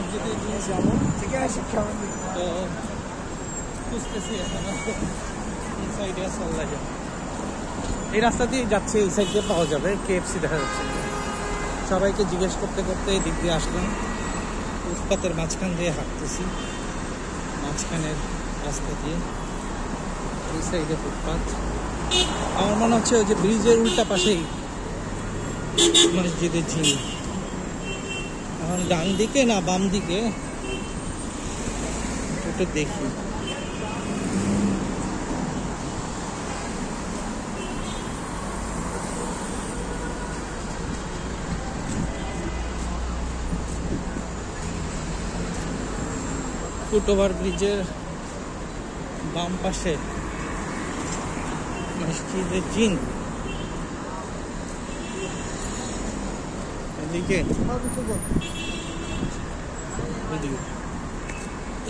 মসজিদে যাবো ঠিক আছে তো খুঁজতেছি এখন এই সাইডে চল্লা যায় এই রাস্তা দিয়ে যাচ্ছে এই সাইড দিয়ে পাওয়া যাবে কেএফসি দেখা যাচ্ছে সবাইকে জিজ্ঞেস করতে করতে এই দিক দিয়ে আসলাম ফুটপাতের মাঝখান দিয়ে হাঁটতেছি মাঝখানের রাস্তা দিয়ে এই সাইডে ফুটপাত আমার মনে হচ্ছে ওই যে ব্রিজের উল্টা পাশেই মসজিদের ঝিল এখন ডান দিকে না বাম দিকে একটু দেখি ফুটওভার ব্রিজের বাম পাশে মসজিদের জিন এদিকে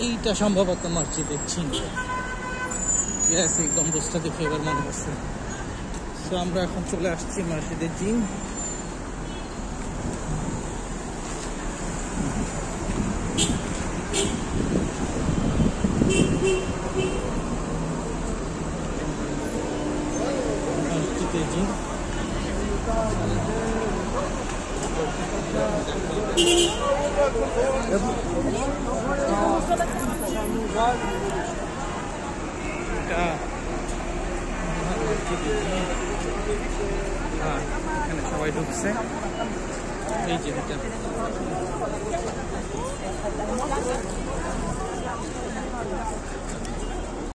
এইটা সম্ভবত মসজিদের জিন এই গম্বুজটা দেখে এবার মনে হচ্ছে তো আমরা এখন চলে আসছি মসজিদের জিন এখানে সবাই ঢুকছে এই যে এটা